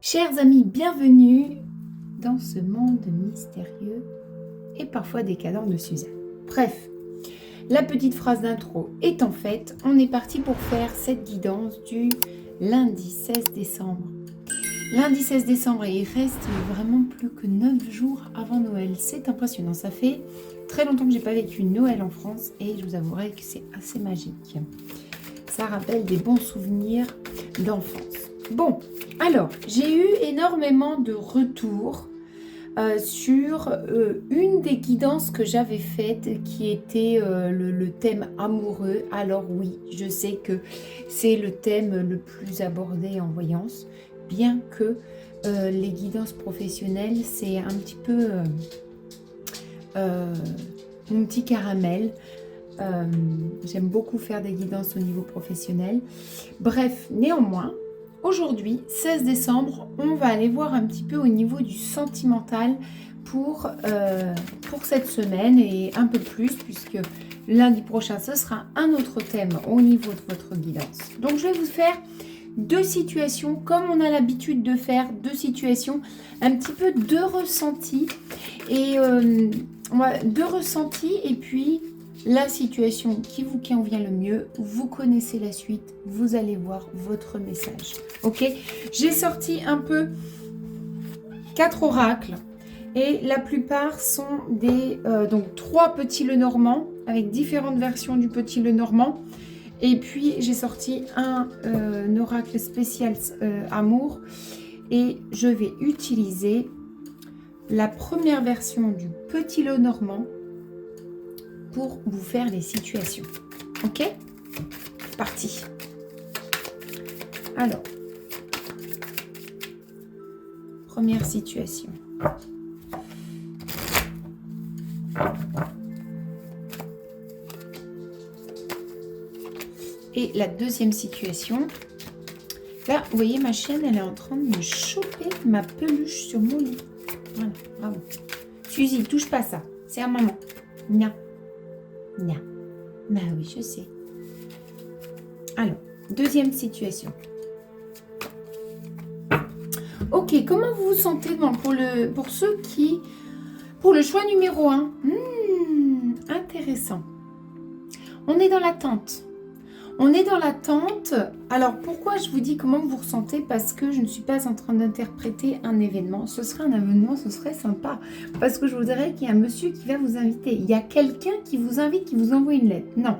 Chers amis, bienvenue dans ce monde mystérieux et parfois décadent de Suzanne. Bref, la petite phrase d'intro étant faite, on est parti pour faire cette guidance du lundi 16 décembre. Lundi 16 décembre et il reste vraiment plus que 9 jours avant Noël. C'est impressionnant, ça fait très longtemps que j'ai pas vécu Noël en France et je vous avouerai que c'est assez magique. Ça rappelle des bons souvenirs d'enfance. Bon, alors, j'ai eu énormément de retours sur une des guidances que j'avais faites qui était le thème amoureux. Alors oui, je sais que c'est le thème le plus abordé en voyance, bien que les guidances professionnelles, c'est un petit peu mon petit caramel. J'aime beaucoup faire des guidances au niveau professionnel. Bref, néanmoins, aujourd'hui, 16 décembre, on va aller voir un petit peu au niveau du sentimental pour cette semaine et un peu plus, puisque lundi prochain, ce sera un autre thème au niveau de votre guidance. Donc, je vais vous faire deux situations, comme on a l'habitude de faire, deux situations, un petit peu de ressenti, et puis la situation qui vous convient le mieux, vous connaissez la suite, vous allez voir votre message. Ok, j'ai sorti un peu 4 oracles et la plupart sont des donc 3 petits Lenormand avec différentes versions du petit Lenormand. Et puis j'ai sorti un oracle spécial amour et je vais utiliser la première version du petit Lenormand pour vous faire les situations. Ok? Parti. Alors, première situation. Et la deuxième situation. Là, vous voyez, ma chienne, elle est en train de me choper ma peluche sur mon lit. Voilà, bravo. Suzy, touche pas ça. C'est à maman. Non. Non. Bah oui, je sais. Alors, deuxième situation. Ok, comment vous vous sentez pour ceux qui... Pour le choix numéro 1. Intéressant. On est dans l'attente. On est dans l'attente. Alors, pourquoi je vous dis comment vous ressentez? Parce que je ne suis pas en train d'interpréter un événement. Ce serait un événement, ce serait sympa. Parce que je vous dirais qu'il y a un monsieur qui va vous inviter. Il y a quelqu'un qui vous invite, qui vous envoie une lettre. Non.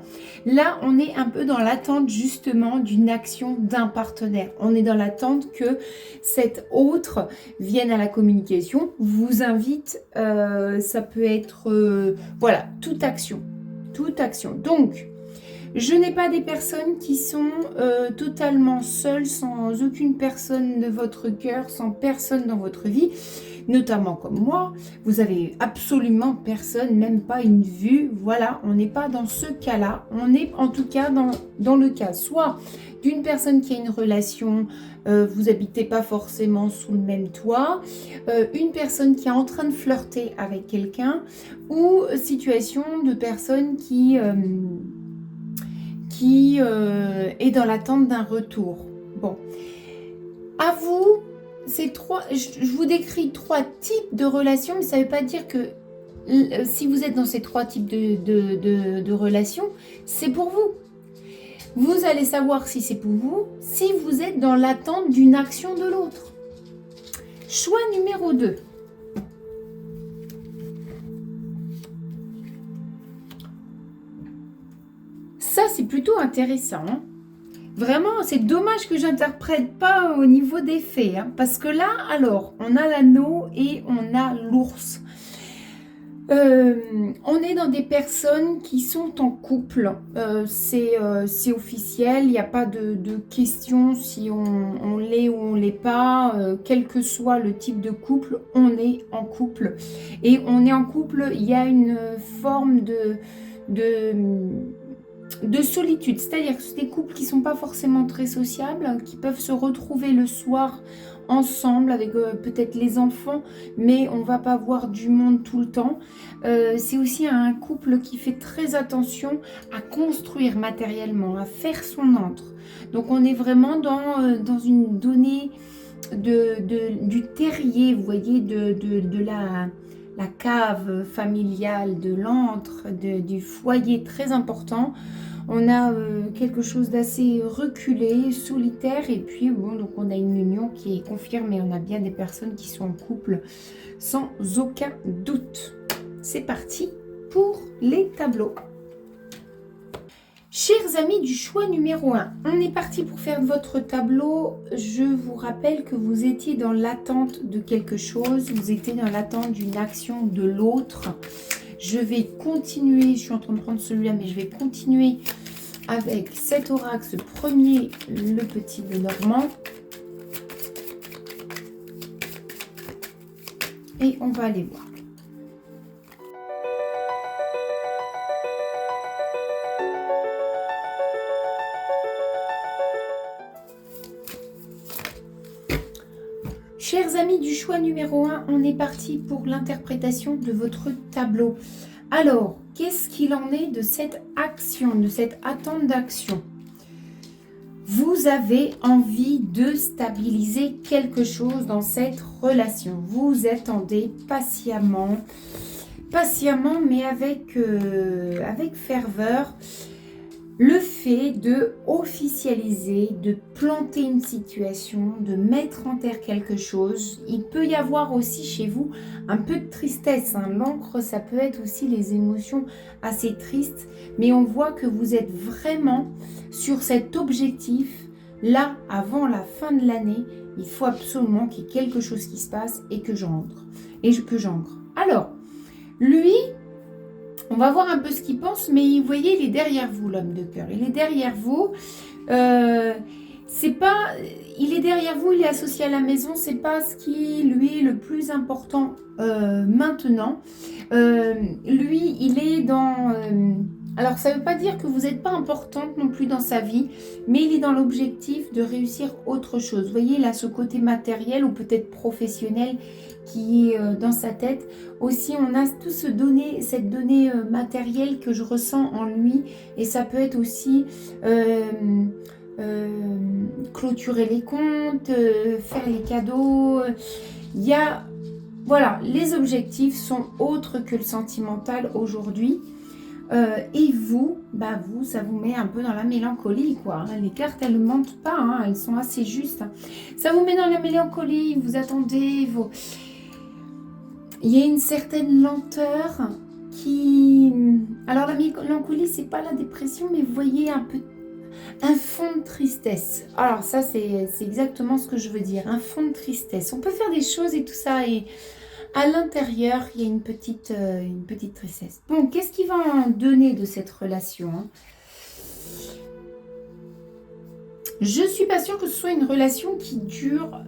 Là, on est un peu dans l'attente, justement, d'une action d'un partenaire. On est dans l'attente que cet autre vienne à la communication, vous invite. Ça peut être, voilà, toute action. Toute action. Donc... Je n'ai pas des personnes qui sont totalement seules, sans aucune personne de votre cœur, sans personne dans votre vie, notamment comme moi. Vous avez absolument personne, même pas une vue. Voilà, on n'est pas dans ce cas-là. On est en tout cas dans le cas soit d'une personne qui a une relation, vous habitez pas forcément sous le même toit, une personne qui est en train de flirter avec quelqu'un, ou situation de personne qui est dans l'attente d'un retour. Bon, à vous, je vous décris 3 types de relations, mais ça ne veut pas dire que si vous êtes dans ces 3 types de relations, c'est pour vous. Vous allez savoir si c'est pour vous, si vous êtes dans l'attente d'une action de l'autre. Choix numéro 2. Ça, c'est plutôt intéressant. Hein. Vraiment, c'est dommage que j'interprète pas au niveau des faits. Hein, parce que là, alors, on a l'anneau et on a l'ours. On est dans des personnes qui sont en couple. C'est officiel. Il n'y a pas de question si on l'est ou on ne l'est pas. Quel que soit le type de couple, on est en couple. Et on est en couple, il y a une forme de solitude, c'est-à-dire que c'est des couples qui ne sont pas forcément très sociables, qui peuvent se retrouver le soir ensemble avec peut-être les enfants, mais on ne va pas voir du monde tout le temps. C'est aussi un couple qui fait très attention à construire matériellement, à faire son antre. Donc on est vraiment dans une donnée du terrier, vous voyez, de la cave familiale, de l'antre, du foyer très important. On a quelque chose d'assez reculé, solitaire, et puis bon, donc on a une union qui est confirmée. On a bien des personnes qui sont en couple sans aucun doute. C'est parti pour les tableaux. Chers amis du choix numéro 1, on est parti pour faire votre tableau. Je vous rappelle que vous étiez dans l'attente de quelque chose, vous étiez dans l'attente d'une action de l'autre. Je vais continuer, je suis en train de prendre celui-là, mais je vais continuer avec cet oracle, ce premier, le petit Lenormand. Et on va aller voir. Chers amis du choix numéro 1, on est parti pour l'interprétation de votre tableau. Alors, qu'est-ce qu'il en est de cette action, de cette attente d'action? Vous avez envie de stabiliser quelque chose dans cette relation. Vous attendez patiemment, mais avec ferveur, le fait de officialiser, de planter une situation, de mettre en terre quelque chose. Il peut y avoir aussi chez vous un peu de tristesse. L'encre, ça peut être aussi les émotions assez tristes. Mais on voit que vous êtes vraiment sur cet objectif. Là, avant la fin de l'année, il faut absolument qu'il y ait quelque chose qui se passe et que j'ancre. Alors, lui... On va voir un peu ce qu'il pense, mais vous voyez, il est derrière vous, l'homme de cœur. Il est derrière vous. Il est derrière vous, il est associé à la maison. C'est pas ce qui lui est le plus important maintenant. Lui, il est dans... alors, ça ne veut pas dire que vous n'êtes pas importante non plus dans sa vie, mais il est dans l'objectif de réussir autre chose. Vous voyez, là, ce côté matériel ou peut-être professionnel qui est dans sa tête. Aussi, on a tout cette donnée matérielle que je ressens en lui. Et ça peut être aussi clôturer les comptes, faire les cadeaux. Il y a... Voilà, les objectifs sont autres que le sentimental aujourd'hui. Et vous, ça vous met un peu dans la mélancolie, quoi. Les cartes, elles ne mentent pas, elles sont assez justes. Ça vous met dans la mélancolie, vous attendez vos... Il y a une certaine lenteur qui... Alors la mélancolie, c'est pas la dépression, mais vous voyez un fond de tristesse. Alors ça, c'est exactement ce que je veux dire, un fond de tristesse. On peut faire des choses et tout ça, et à l'intérieur, il y a une petite tristesse. Bon, qu'est-ce qui va en donner de cette relation? Je suis pas sûre que ce soit une relation qui dure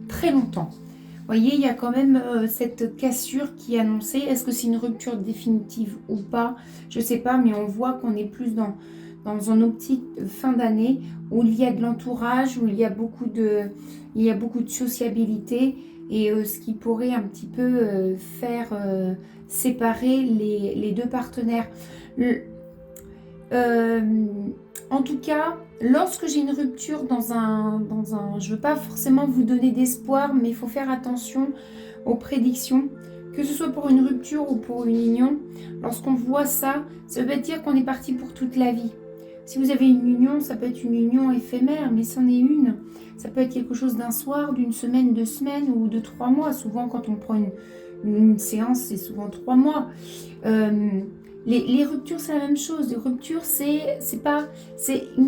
très longtemps. Vous voyez, il y a quand même cette cassure qui est annoncée. Est-ce que c'est une rupture définitive ou pas? Je ne sais pas, mais on voit qu'on est plus dans une optique de fin d'année où il y a de l'entourage, où il y a beaucoup de sociabilité et ce qui pourrait un petit peu faire séparer les deux partenaires. En tout cas, lorsque j'ai une rupture je ne veux pas forcément vous donner d'espoir, mais il faut faire attention aux prédictions, que ce soit pour une rupture ou pour une union. Lorsqu'on voit ça, ça veut dire qu'on est parti pour toute la vie. Si vous avez une union, ça peut être une union éphémère, mais c'en est une. Ça peut être quelque chose d'un soir, d'une semaine, 2 semaines ou de 3 mois. Souvent, quand on prend une séance, c'est souvent 3 mois. Les ruptures, c'est la même chose. Les ruptures, c'est un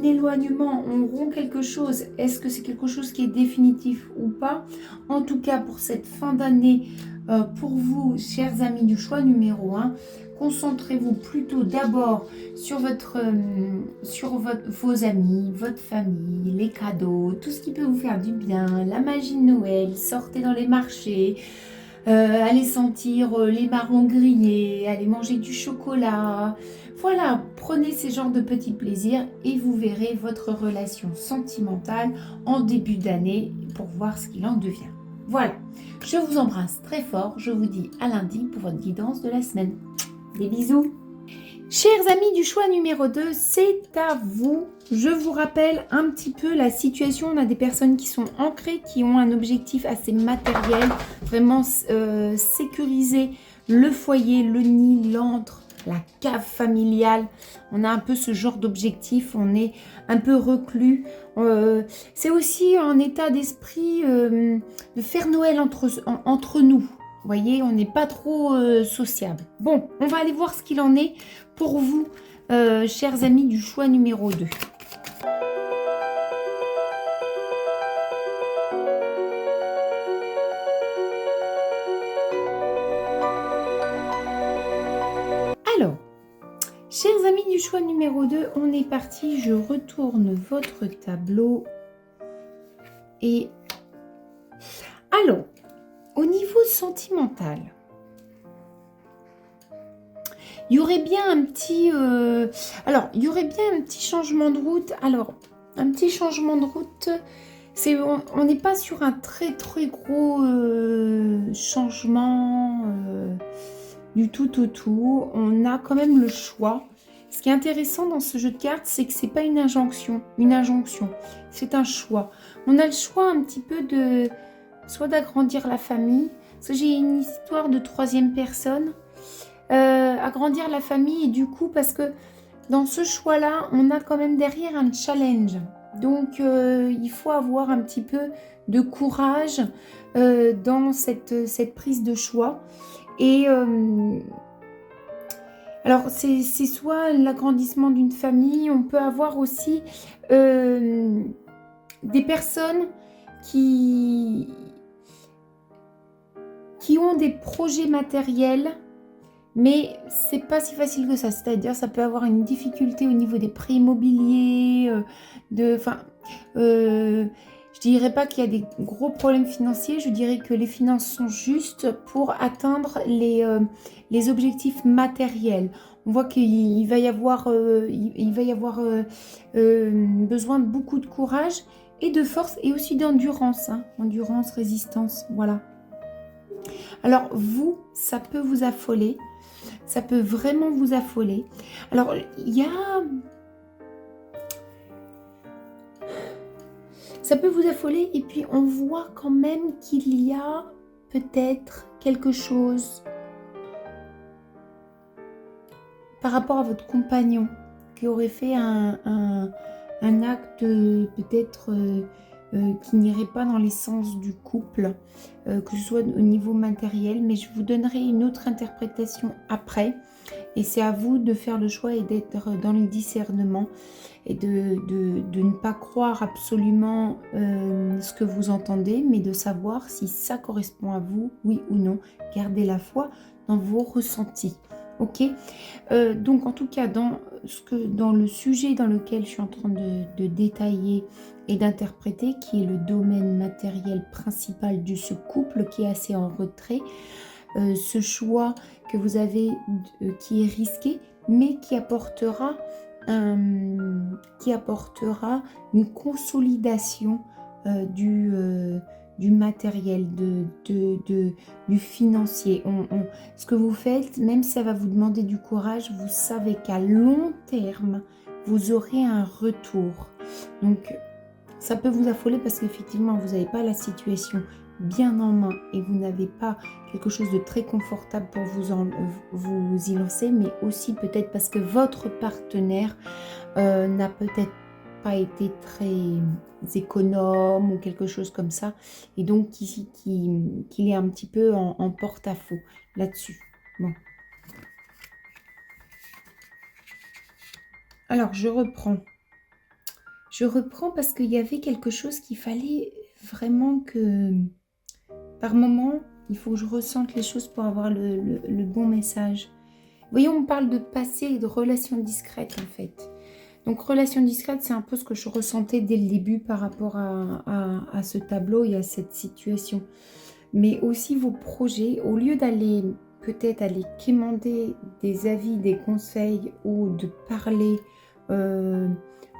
éloignement. On rompt quelque chose. Est-ce que c'est quelque chose qui est définitif ou pas? En tout cas, pour cette fin d'année, pour vous, chers amis du choix numéro 1, concentrez-vous plutôt d'abord sur vos amis, votre famille, les cadeaux, tout ce qui peut vous faire du bien, la magie de Noël. Sortez dans les marchés. Allez sentir les marrons grillés, allez manger du chocolat. Voilà, prenez ces genres de petits plaisirs et vous verrez votre relation sentimentale en début d'année pour voir ce qu'il en devient. Voilà, je vous embrasse très fort. Je vous dis à lundi pour votre guidance de la semaine. Des bisous. Chers amis du choix numéro 2, c'est à vous. Je vous rappelle un petit peu la situation. On a des personnes qui sont ancrées, qui ont un objectif assez matériel, vraiment sécuriser le foyer, le nid, l'antre, la cave familiale. On a un peu ce genre d'objectif, on est un peu reclus. C'est aussi un état d'esprit de faire Noël entre nous. Vous voyez, on n'est pas trop sociable. Bon, on va aller voir ce qu'il en est pour vous, chers amis du choix numéro 2. Alors, chers amis du choix numéro 2, on est parti. Je retourne votre tableau. Et alors, au niveau sentimental, il y aurait bien un petit... il y aurait bien un petit changement de route. Alors, un petit changement de route, on n'est pas sur un très très gros changement du tout au tout. On a quand même le choix. Ce qui est intéressant dans ce jeu de cartes, c'est que c'est pas une injonction. C'est un choix. On a le choix un petit peu de... soit d'agrandir la famille. Parce que j'ai une histoire de troisième personne. Agrandir la famille et du coup parce que dans ce choix là on a quand même derrière un challenge, donc il faut avoir un petit peu de courage dans cette prise de choix et alors c'est soit l'agrandissement d'une famille, on peut avoir aussi des personnes qui ont des projets matériels. Mais c'est pas si facile que ça, c'est-à-dire ça peut avoir une difficulté au niveau des prix immobiliers, je dirais pas qu'il y a des gros problèmes financiers, je dirais que les finances sont justes pour atteindre les objectifs matériels. On voit qu'il va y avoir, besoin de beaucoup de courage et de force et aussi d'endurance, hein, endurance, résistance, voilà. Alors vous, ça peut vous affoler. Ça peut vraiment vous affoler. Alors, ça peut vous affoler et puis on voit quand même qu'il y a peut-être quelque chose par rapport à votre compagnon qui aurait fait un acte peut-être qui n'irait pas dans les sens du couple, que ce soit au niveau matériel, mais je vous donnerai une autre interprétation après. Et c'est à vous de faire le choix et d'être dans le discernement et de ne pas croire absolument ce que vous entendez, mais de savoir si ça correspond à vous, oui ou non. Gardez la foi dans vos ressentis. Ok, donc en tout cas dans le sujet dans lequel je suis en train de détailler et d'interpréter, qui est le domaine matériel principal de ce couple qui est assez en retrait, ce choix que vous avez qui est risqué mais qui apportera une consolidation du matériel, du financier. Ce que vous faites, même si ça va vous demander du courage, vous savez qu'à long terme, vous aurez un retour. Donc, ça peut vous affoler parce qu'effectivement, vous n'avez pas la situation bien en main et vous n'avez pas quelque chose de très confortable pour vous y lancer, mais aussi peut-être parce que votre partenaire n'a peut-être pas été très économe ou quelque chose comme ça, et donc qu'il est un petit peu en porte-à-faux là-dessus. Bon. Alors, je reprends parce qu'il y avait quelque chose qu'il fallait vraiment que, par moment, il faut que je ressente les choses pour avoir le bon message. Vous voyez, on parle de passé et de relations discrètes, en fait. Donc, relation discrète, c'est un peu ce que je ressentais dès le début par rapport à ce tableau et à cette situation. Mais aussi vos projets, au lieu d'aller peut-être aller quémander des avis, des conseils ou de parler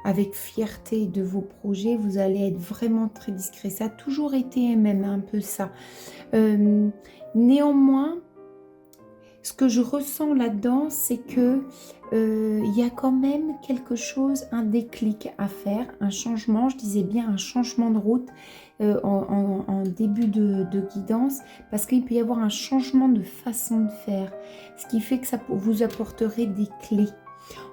avec fierté de vos projets, vous allez être vraiment très discret. Ça a toujours été même un peu ça. Néanmoins, Ce que je ressens là-dedans, c'est que il y a quand même quelque chose, un déclic à faire, un changement, je disais bien un changement de route en début de guidance, parce qu'il peut y avoir un changement de façon de faire, ce qui fait que ça vous apporterez des clés.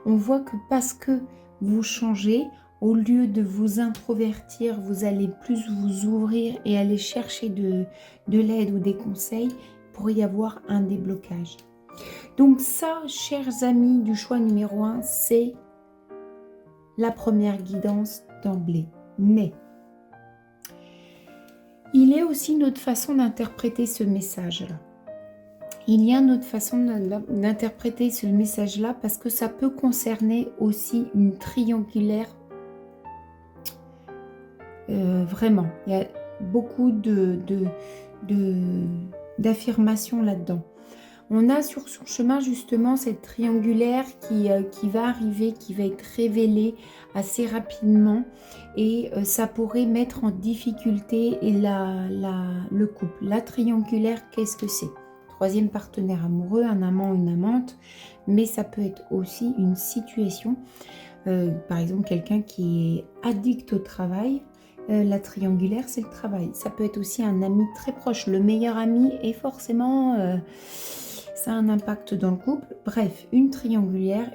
On voit que parce que vous changez, au lieu de vous introvertir, vous allez plus vous ouvrir et aller chercher de l'aide ou des conseils pour y avoir un déblocage. Donc ça, chers amis du choix numéro 1, c'est la première guidance d'emblée. Mais il y a aussi une autre façon d'interpréter ce message-là. Il y a une autre façon d'interpréter ce message-là parce que ça peut concerner aussi une triangulaire. Vraiment, il y a beaucoup d'affirmations là-dedans. On a sur son chemin justement cette triangulaire qui va arriver, qui va être révélée assez rapidement et ça pourrait mettre en difficulté le couple. La triangulaire, qu'est-ce que c'est? Troisième partenaire amoureux, un amant, une amante, mais ça peut être aussi une situation, par exemple quelqu'un qui est addict au travail. La triangulaire, c'est le travail. Ça peut être aussi un ami très proche, le meilleur ami, et forcément, ça a un impact dans le couple. Bref, une triangulaire,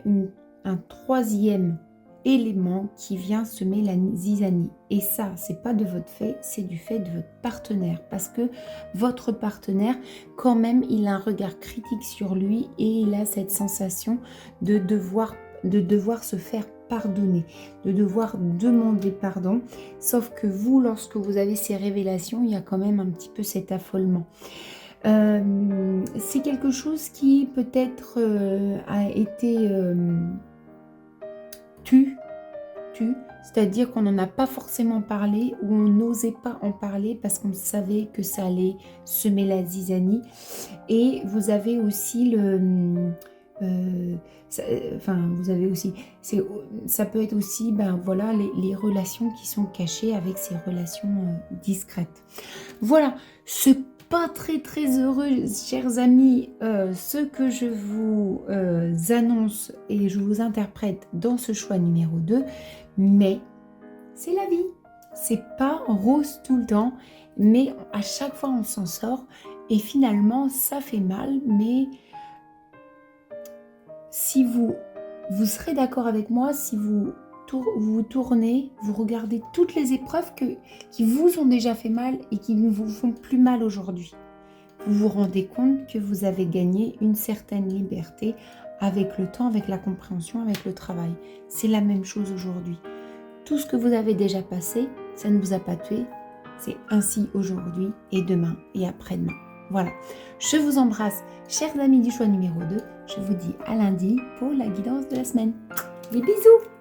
un troisième élément qui vient semer la zizanie. Et ça, c'est pas de votre fait, c'est du fait de votre partenaire. Parce que votre partenaire, quand même, il a un regard critique sur lui et il a cette sensation de devoir se faire pardonner, de devoir demander pardon. Sauf que vous, lorsque vous avez ces révélations, il y a quand même un petit peu cet affolement. C'est quelque chose qui peut-être a été c'est-à-dire qu'on n'en a pas forcément parlé ou on n'osait pas en parler parce qu'on savait que ça allait semer la zizanie. Et vous avez aussi vous avez aussi, ça peut être aussi, voilà, les relations qui sont cachées avec ces relations discrètes. Voilà, c'est pas très heureux, chers amis, ce que je vous annonce et je vous interprète dans ce choix numéro 2, mais c'est la vie. C'est pas rose tout le temps, mais à chaque fois on s'en sort et finalement ça fait mal, mais si vous serez d'accord avec moi, si vous tournez, vous regardez toutes les épreuves qui vous ont déjà fait mal et qui ne vous font plus mal aujourd'hui. Vous vous rendez compte que vous avez gagné une certaine liberté avec le temps, avec la compréhension, avec le travail. C'est la même chose aujourd'hui. Tout ce que vous avez déjà passé, ça ne vous a pas tué. C'est ainsi aujourd'hui et demain et après-demain. Voilà, je vous embrasse, chers amis du choix numéro 2. Je vous dis à lundi pour la guidance de la semaine. Les bisous!